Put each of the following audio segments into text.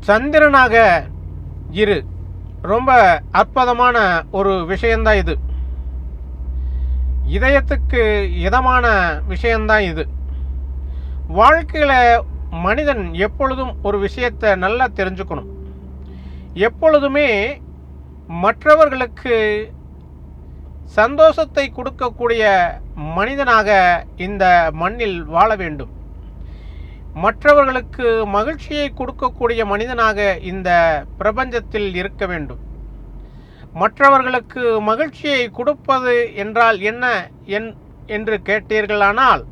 சந்திரனாக இரு. ரொம்ப அற்புதமான ஒரு விஷயந்தான் இது. இதயத்துக்கு இதமான விஷயந்தான் இது. வாழ்க்கையில் மனிதன் எப்பொழுதும் ஒரு விஷயத்தை நல்லா தெரிஞ்சுக்கணும். எப்பொழுதுமே மற்றவர்களுக்கு சந்தோஷத்தை கொடுக்கக்கூடிய மனிதனாக இந்த மண்ணில் வாழ வேண்டும். மற்றவர்களுக்கு மகிழ்ச்சியை கொடுக்கக்கூடிய மனிதனாக இந்த பிரபஞ்சத்தில் இருக்க வேண்டும். மற்றவர்களுக்கு மகிழ்ச்சியை கொடுப்பது என்றால் என்ன என்று கேட்டீர்களானால்,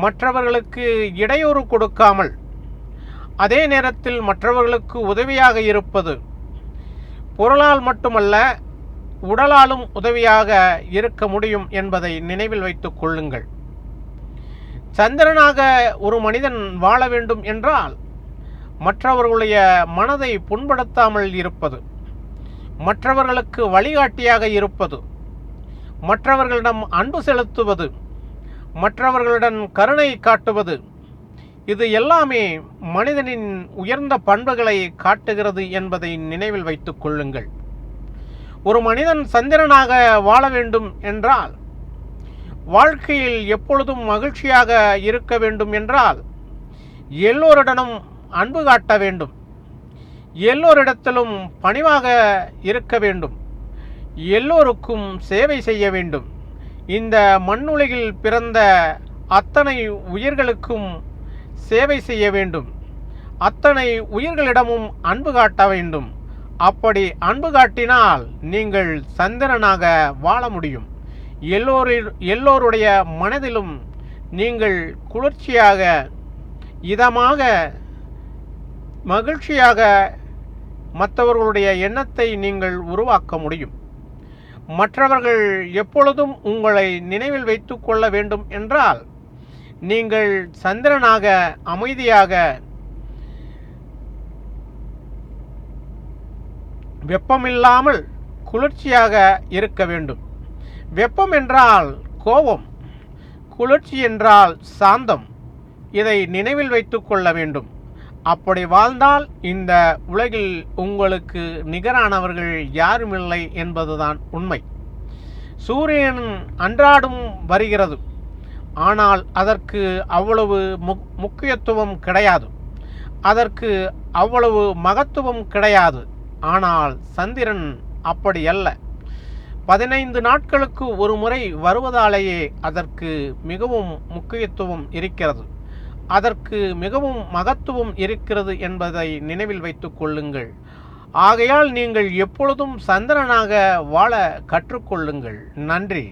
மற்றவர்களுக்கு இடையூறு கொடுக்காமல் அதே நேரத்தில் மற்றவர்களுக்கு உதவியாக இருப்பது. பொருளால் மட்டுமல்ல, உடலாலும் உதவியாக இருக்க முடியும் என்பதை நினைவில் வைத்துக் கொள்ளுங்கள். சந்திரனாக ஒரு மனிதன் வாழ வேண்டும் என்றால் மற்றவர்களுடைய மனதை புண்படுத்தாமல் இருப்பது, மற்றவர்களுக்கு வழிகாட்டியாக இருப்பது, மற்றவர்களிடம் அன்பு செலுத்துவது, மற்றவர்களிடம் கருணை காட்டுவது, இது எல்லாமே மனிதனின் உயர்ந்த பண்புகளை காட்டுகிறது என்பதை நினைவில் வைத்துக் கொள்ளுங்கள். ஒரு மனிதன் சந்திரனாக வாழ வேண்டும் என்றால், வாழ்க்கையில் எப்பொழுதும் மகிழ்ச்சியாக இருக்க வேண்டும் என்றால், எல்லோரிடமும் அன்பு காட்ட வேண்டும், எல்லோரிடத்திலும் பணிவாக இருக்க வேண்டும், எல்லோருக்கும் சேவை செய்ய வேண்டும். இந்த மண்ணுலகில் பிறந்த அத்தனை உயிர்களுக்கும் சேவை செய்ய வேண்டும். அத்தனை உயிர்களிடமும் அன்பு காட்ட வேண்டும். அப்படி அன்பு காட்டினால் நீங்கள் சந்திரனாக வாழ முடியும். எல்லோருடைய மனதிலும் நீங்கள் குளிர்ச்சியாக, இதமாக, மகிழ்ச்சியாக மற்றவர்களுடைய எண்ணத்தை நீங்கள் உருவாக்க முடியும். மற்றவர்கள் எப்பொழுதும் உங்களை நினைவில் வைத்து கொள்ள வேண்டும் என்றால், நீங்கள் சந்திரனாக அமைதியாக, வெப்பமில்லாமல் குளிர்ச்சியாக இருக்க வேண்டும். வெப்பம் என்றால் கோபம், குளிர்ச்சி என்றால் சாந்தம். இதை நினைவில் வைத்து கொள்ள வேண்டும். அப்படி வாழ்ந்தால் இந்த உலகில் உங்களுக்கு நிகரானவர்கள் யாருமில்லை என்பதுதான் உண்மை. சூரியன் அன்றாடம் வருகிறது, ஆனால் அதற்கு அவ்வளவு முக்கியத்துவம் கிடையாது, அதற்கு அவ்வளவு மகத்துவம் கிடையாது. ஆனால் சந்திரன் அப்படி அல்ல. 15 நாட்களுக்கு ஒரு முறை வருவதாலேயே அதற்கு மிகவும் முக்கியத்துவம் இருக்கிறது, அதற்கு மிகவும் மகத்துவம் இருக்கிறது என்பதை நினைவில் வைத்துக் கொள்ளுங்கள். ஆகையால் நீங்கள் எப்பொழுதும் சந்திரனாக வாழ கற்றுக்கொள்ளுங்கள். நன்றி.